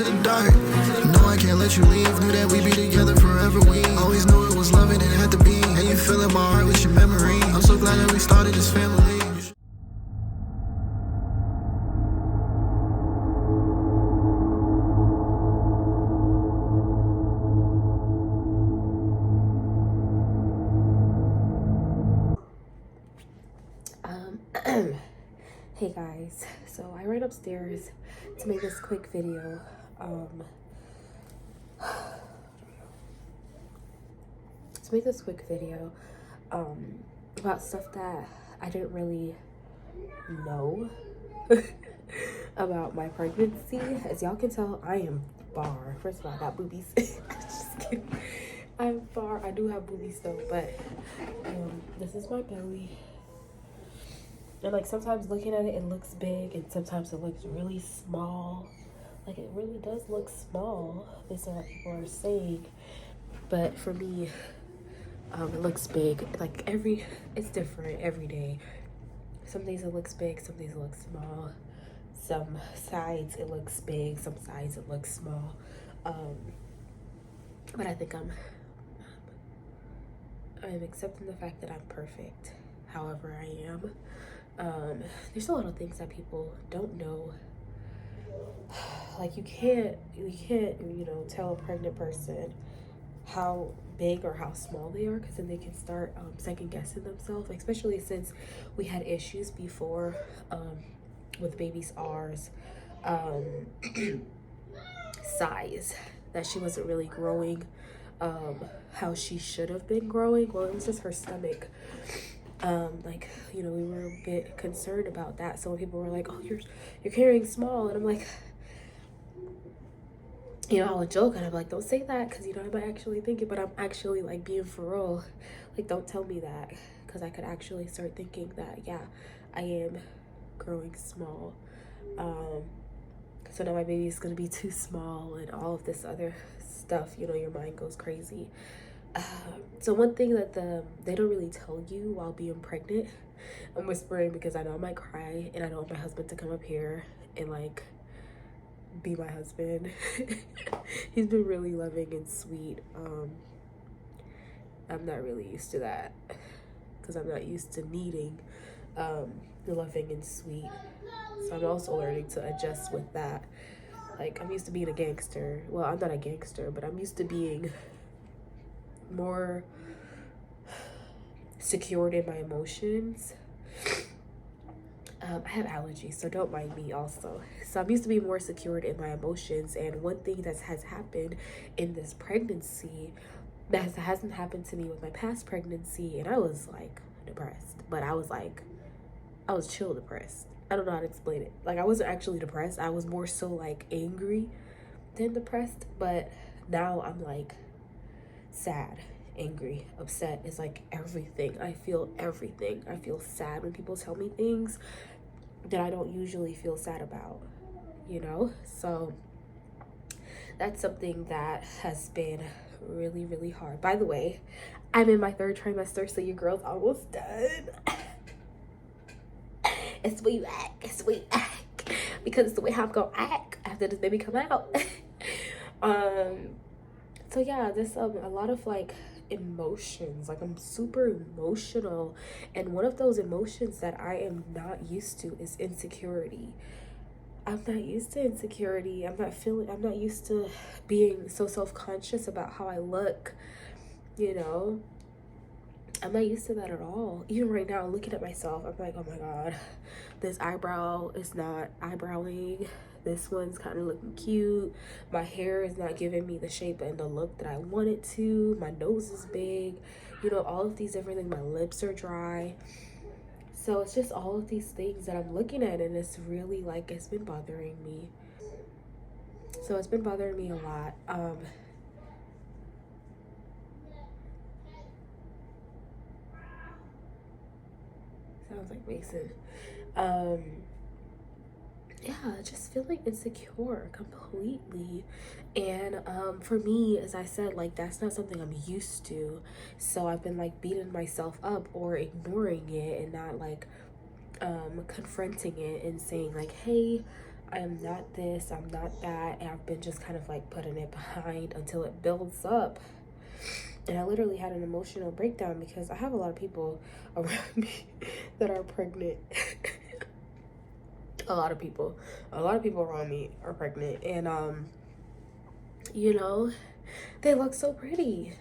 into the dark. No, I can't let you leave. Knew that we'd be together forever. We always knew it was loving, it had to be. And you fill in my heart with your memory. I'm so glad that we started this family. Hey guys, so I ran upstairs to make this quick video about stuff that I didn't really know about my pregnancy. As y'all can tell, I am bar. First of all, I got boobies. Just kidding. I'm bar. I do have boobies though, but this is my belly. And like sometimes looking at it, it looks big, and sometimes it looks really small. Like it really does look small, based on what people are saying. But for me, it looks big. Like it's different every day. Some days it looks big, some days it looks small. Some sides it looks big, some sides it looks small. But I think I'm accepting the fact that I'm perfect, however I am. There's a lot of things that people don't know. Like you can't, tell a pregnant person how big or how small they are, because then they can start second guessing themselves, especially since we had issues before with baby's R's size, that she wasn't really growing how she should have been growing. Well, it was just her stomach. We were a bit concerned about that. So when people were like, oh, you're carrying small, and I'm like, I would joke and I'm like, don't say that, because I might actually think it, but I'm actually like being for real. Like, don't tell me that, because I could actually start thinking that, yeah, I am growing small. So now my baby is gonna be too small and all of this other stuff. Your mind goes crazy. So one thing that they don't really tell you while being pregnant, I'm whispering because I know I might cry, and I don't want my husband to come up here and like be my husband. He's been really loving and sweet. I'm not really used to that, because I'm not used to needing loving and sweet. So I'm also learning to adjust with that. Like, I'm used to being a gangster. Well, I'm not a gangster, but I'm used to being more secured in my emotions. I have allergies, so don't mind me also. So I'm used to being more secured in my emotions, and one thing that has happened in this pregnancy that hasn't happened to me with my past pregnancy, and I was like depressed, but I was chill depressed. I don't know how to explain it. Like, I wasn't actually depressed. I was more so like angry than depressed, but now I'm like sad, angry, upset. It's like everything. I feel everything. I feel sad when people tell me things that I don't usually feel sad about, So that's something that has been really, really hard. By the way, I'm in my 3rd trimester, so your girl's almost done. It's the way you act. It's the way you act. Because it's the way how I'm gonna act after this baby come out. So yeah, there's a lot of like emotions. Like, I'm super emotional, and one of those emotions that I am not used to is insecurity. I'm not used to insecurity. I'm not used to being so self-conscious about how I look, I'm not used to that at all. Even right now, looking at myself, I'm like, oh my God, this eyebrow is not eyebrowing. This one's kind of looking cute. My hair is not giving me the shape and the look that I want it to. My nose is big. All of these different things. My lips are dry. So it's just all of these things that I'm looking at, and it's really like, it's been bothering me. So it's been bothering me a lot. Sounds like Mason. Yeah, just feeling insecure completely. And for me, as I said, like, that's not something I'm used to. So I've been like beating myself up or ignoring it, and not like confronting it and saying like, hey, I am not this, I'm not that, and I've been just kind of like putting it behind until it builds up. And I literally had an emotional breakdown because I have a lot of people around me that are pregnant. a lot of people around me are pregnant, and you know, they look so pretty.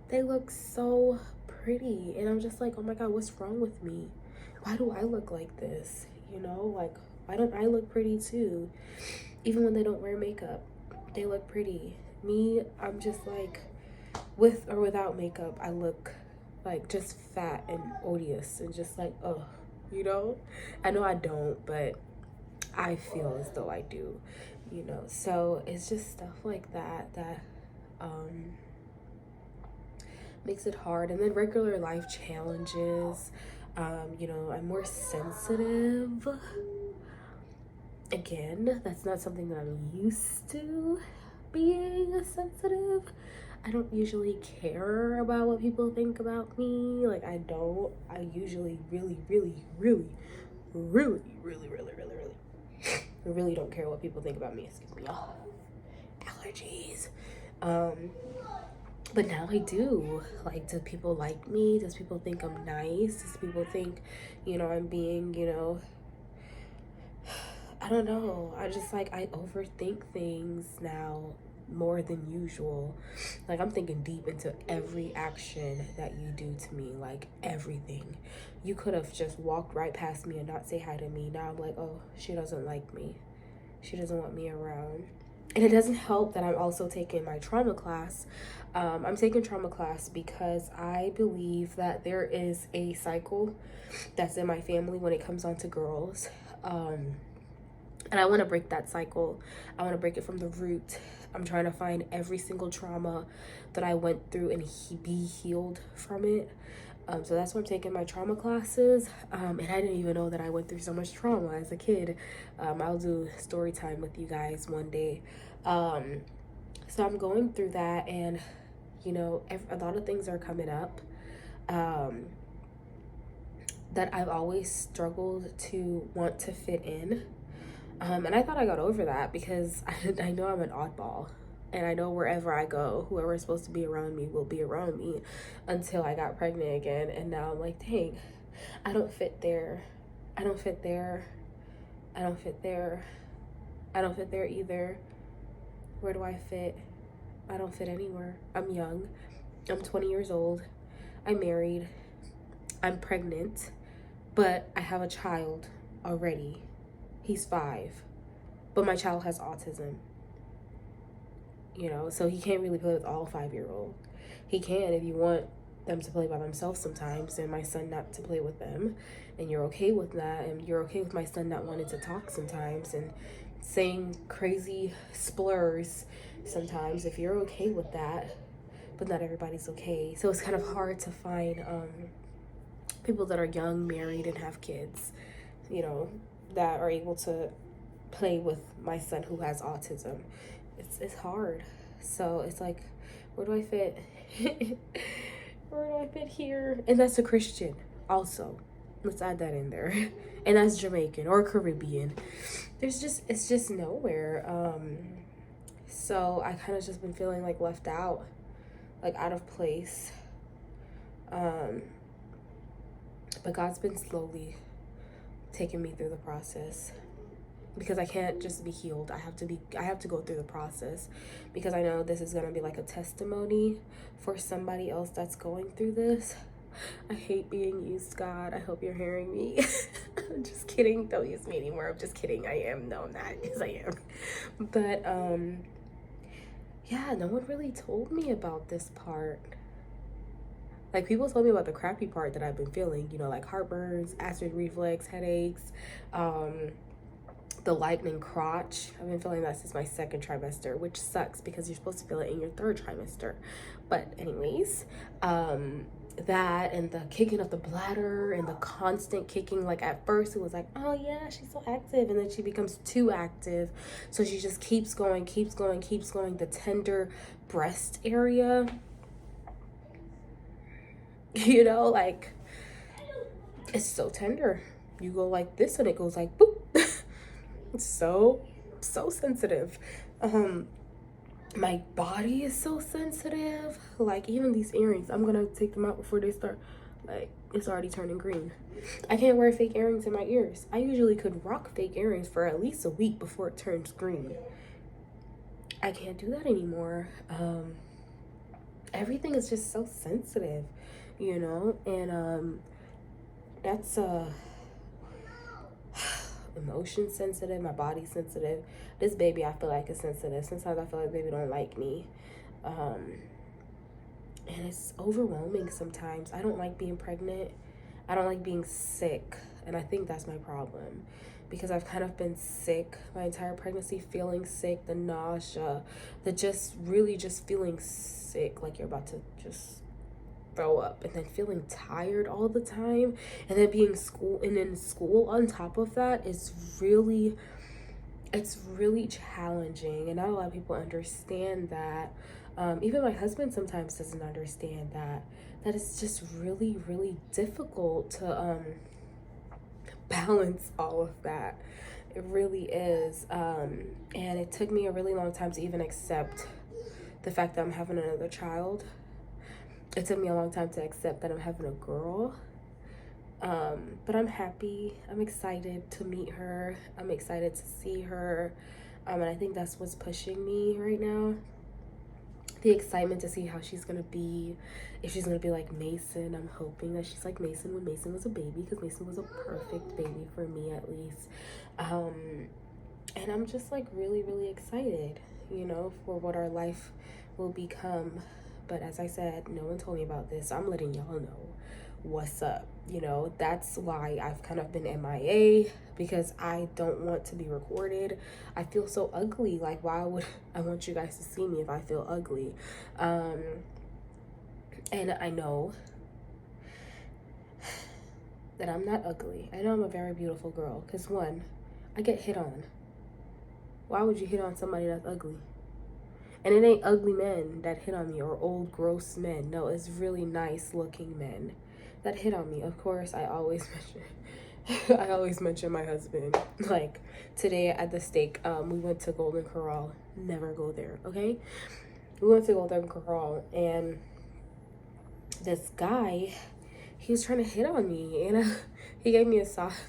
They look so pretty, and I'm just like, oh my god, what's wrong with me? Why do I look like this? You know, like, why don't I look pretty too? Even when they don't wear makeup, they look pretty. Me, I'm just like, with or without makeup, I look like just fat and odious and just like, oh, you know? I know I don't, but I feel as though I do, you know? So it's just stuff like that makes it hard. And then regular life challenges, you know, I'm more sensitive. Again, that's not something that I'm used to, being sensitive. I don't usually care about what people think about me. Like, I usually really don't care what people think about me. Excuse me, y'all. Allergies. But now I do. Like, do people like me? Does people think I'm nice? Does people think, you know, I'm being, you know, I don't know. I just, like, I overthink things now more than usual. Like, I'm thinking deep into every action that you do to me, like everything. You could have just walked right past me and not say hi to me. Now I'm like, oh, she doesn't like me. She doesn't want me around. And it doesn't help that I'm also taking my trauma class. I'm taking trauma class because I believe that there is a cycle that's in my family when it comes on to girls. And I want to break that cycle. I want to break it from the root. I'm trying to find every single trauma that I went through and be healed from it. So that's why I'm taking my trauma classes. And I didn't even know that I went through so much trauma as a kid. I'll do story time with you guys one day. So I'm going through that, and you know, a lot of things are coming up that I've always struggled to want to fit in. And I thought I got over that because I know I'm an oddball. And I know wherever I go, whoever's supposed to be around me will be around me, until I got pregnant again. And now I'm like, dang, I don't fit there. I don't fit there. I don't fit there. I don't fit there either. Where do I fit? I don't fit anywhere. I'm young. I'm 20 years old. I'm married. I'm pregnant. But I have a child already. He's 5. But my child has autism. You know, so he can't really play with all 5-year-olds. He can if you want them to play by themselves sometimes, and my son not to play with them, and you're okay with that, and you're okay with my son not wanting to talk sometimes and saying crazy slurs sometimes, if you're okay with that. But not everybody's okay. So it's kind of hard to find people that are young, married, and have kids, you know, that are able to play with my son who has autism. It's hard. So it's like, where do I fit? Where do I fit here? And that's a Christian also. Let's add that in there. And that's Jamaican or Caribbean. It's just nowhere. So I kind of just been feeling like left out, like out of place. But God's been slowly taking me through the process, because I can't just be healed. I have to go through the process, because I know this is going to be like a testimony for somebody else that's going through this. I hate being used, God. I hope you're hearing me. I'm just kidding. Don't use me anymore. I'm just kidding. I am. No, I'm not. Because I am. But, yeah, no one really told me about this part. Like, people told me about the crappy part that I've been feeling, you know, like heartburns, acid reflux, headaches, the lightning crotch. I've been feeling that since my 2nd trimester, which sucks because you're supposed to feel it in your 3rd trimester. But anyways, that and the kicking of the bladder and the constant kicking. Like, at first it was like, oh yeah, she's so active, and then she becomes too active, so she just keeps going. The tender breast area, you know, like, it's so tender. You go like this and it goes like boop. So sensitive. My body is so sensitive. Like, even these earrings, I'm gonna take them out before they start. Like, it's already turning green. I can't wear fake earrings in my ears. I usually could rock fake earrings for at least a week before it turns green. I can't do that anymore. Everything is just so sensitive, you know, and that's emotion sensitive, my body sensitive. This baby, I feel like, is sensitive. Sometimes I feel like baby don't like me, and it's overwhelming sometimes. I don't like being pregnant. I don't like being sick, and I think that's my problem, because I've kind of been sick my entire pregnancy, feeling sick, the nausea, the just really just feeling sick, like you're about to just throw up, and then feeling tired all the time, and then being in school on top of that is really, it's really challenging, and not a lot of people understand that. Even my husband sometimes doesn't understand that it's just really, really difficult to balance all of that. It really is. And it took me a really long time to even accept the fact that I'm having another child. It took me a long time to accept that I'm having a girl. But I'm happy. I'm excited to meet her. I'm excited to see her. And I think that's what's pushing me right now. The excitement to see how she's gonna be, if she's gonna be like Mason. I'm hoping that she's like Mason when Mason was a baby, because Mason was a perfect baby for me, at least. And I'm just like really, really excited, you know, for what our life will become. But as I said, no one told me about this. I'm letting y'all know what's up. You know, that's why I've kind of been MIA, because I don't want to be recorded. I feel so ugly. Like, why would I want you guys to see me if I feel ugly? And I know that I'm not ugly. I know I'm a very beautiful girl, because one, I get hit on. Why would you hit on somebody that's ugly? And it ain't ugly men that hit on me, or old gross men. No, it's really nice looking men that hit on me. Of course, I always mention my husband. Like today at the steak, we went to Golden Corral. Never go there, okay? We went to Golden Corral, and this guy, he was trying to hit on me, and he gave me a sausage,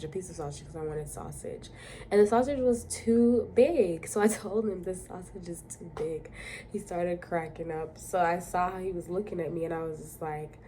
a piece of sausage, because I wanted sausage. And the sausage was too big. So I told him, this sausage is too big. He started cracking up. So I saw how he was looking at me, and I was just like,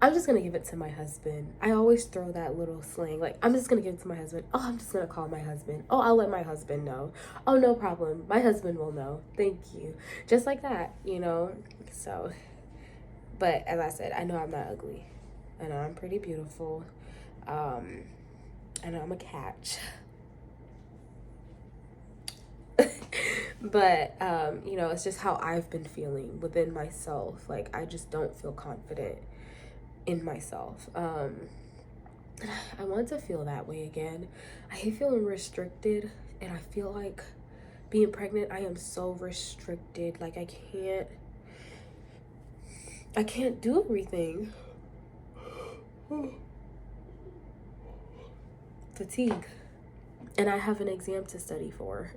I'm just going to give it to my husband. I always throw that little slang. Like, I'm just going to give it to my husband. Oh, I'm just going to call my husband. Oh, I'll let my husband know. Oh, no problem. My husband will know. Thank you. Just like that, you know? So, but as I said, I know I'm not ugly. I know I'm pretty beautiful. I know I'm a catch. But, you know, it's just how I've been feeling within myself. Like, I just don't feel confident in myself. I want to feel that way again. I hate feeling restricted, and I feel like being pregnant, I am so restricted. Like, I can't do everything. Fatigue, and I have an exam to study for,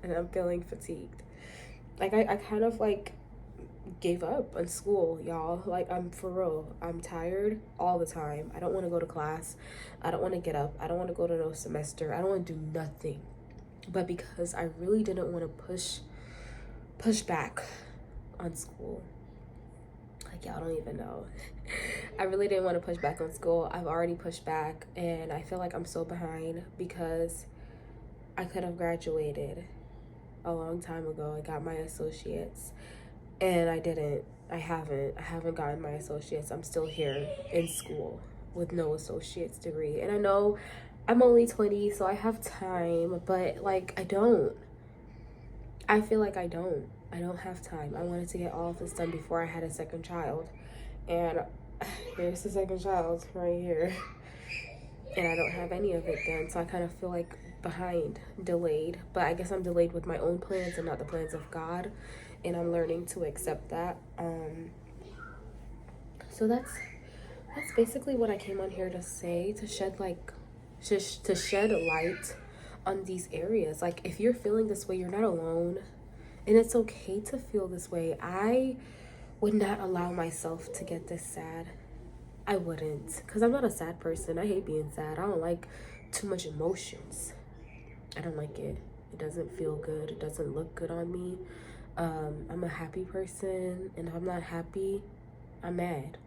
and I'm feeling fatigued. Like, I kind of like gave up on school, y'all. Like, I'm for real, I'm tired all the time. I don't want to go to class. I don't want to get up. I don't want to go to no semester. I don't want to do nothing. But because I really didn't want to push back on school, like, y'all don't even know. I really didn't want to push back on school. I've already pushed back, and I feel like I'm so behind, because I could have graduated a long time ago. I got my associates, and I didn't. I haven't gotten my associates. I'm still here in school with no associate's degree. And I know I'm only 20, so I have time, but like, I feel like I don't have time. I wanted to get all of this done before I had a second child. And here's the second child right here. And I don't have any of it done. So I kind of feel like behind, delayed. But I guess I'm delayed with my own plans and not the plans of God. And I'm learning to accept that. So that's basically what I came on here to say, to shed like to shed light on these areas. Like, if you're feeling this way, you're not alone, and it's okay to feel this way. I would not allow myself to get this sad. I wouldn't, because I'm not a sad person. I hate being sad. I don't like too much emotions. I don't like it. It doesn't feel good. It doesn't look good on me. I'm a happy person, and if I'm not happy, I'm mad.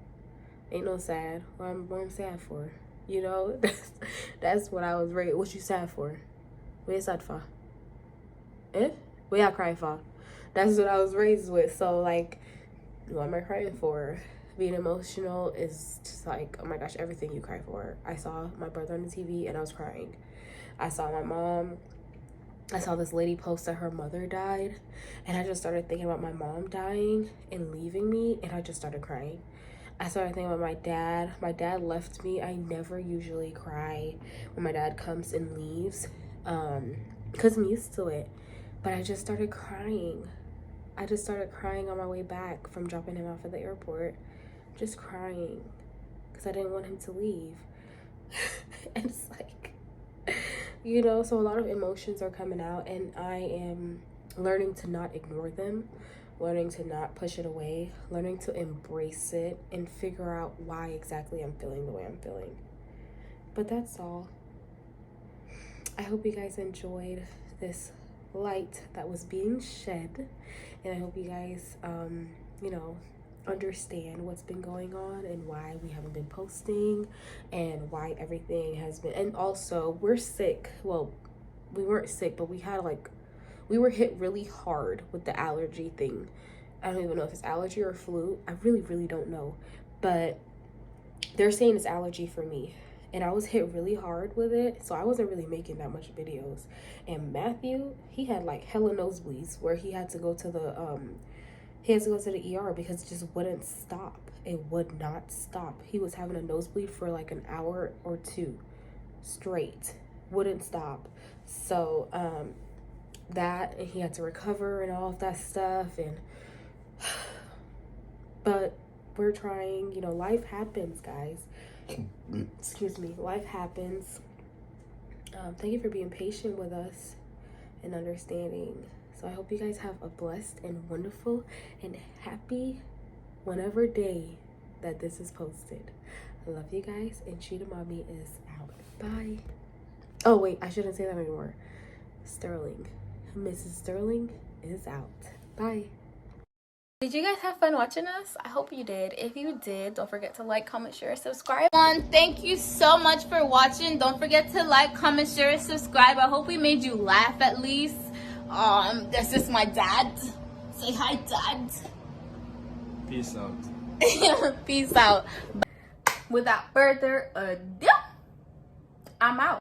Ain't no sad. What I'm sad for? You know, that's what I was raised. What you sad for? What you sad for? What y'all crying for? That's what I was raised with. So, like, what am I crying for? Being emotional is just like, oh my gosh, everything you cry for. I saw my brother on the TV and I was crying. I saw my mom. I saw this lady post that her mother died, and I just started thinking about my mom dying and leaving me, and I just started crying. I started thinking about my dad. My dad left me. I never usually cry when my dad comes and leaves, because I'm used to it. But I just started crying. I just started crying on my way back from dropping him off at the airport. Just crying because I didn't want him to leave. And it's like, you know, so a lot of emotions are coming out, and I am learning to not ignore them, learning to not push it away, learning to embrace it and figure out why exactly I'm feeling the way I'm feeling. But that's all. I hope you guys enjoyed this light that was being shed, and I hope you guys you know, understand what's been going on and why we haven't been posting and why everything has been. And also, we're sick. Well, we weren't sick, but we were hit really hard with the allergy thing. I don't even know if it's allergy or flu. I really don't know, but they're saying it's allergy for me, and I was hit really hard with it, so I wasn't really making that much videos. And Matthew, he had like hella nosebleeds where he had to go to the ER because it just wouldn't stop. It would not stop. He was having a nosebleed for like an hour or two straight. Wouldn't stop. So that, and he had to recover and all of that stuff. And but we're trying, you know, life happens, guys. Excuse me. Life happens. Thank you for being patient with us and understanding. So I hope you guys have a blessed and wonderful and happy whenever day that this is posted. I love you guys, and Cheetah Mommy is out. Bye. Oh wait, I shouldn't say that anymore. Sterling, Mrs. Sterling is out. Bye. Did you guys have fun watching us? I hope you did. If you did, don't forget to like, comment, share, subscribe. Thank you so much for watching. Don't forget to like, comment, share, subscribe. I hope we made you laugh at least. This is my dad. Say hi, Dad. Peace out. Peace out. Without further ado, I'm out.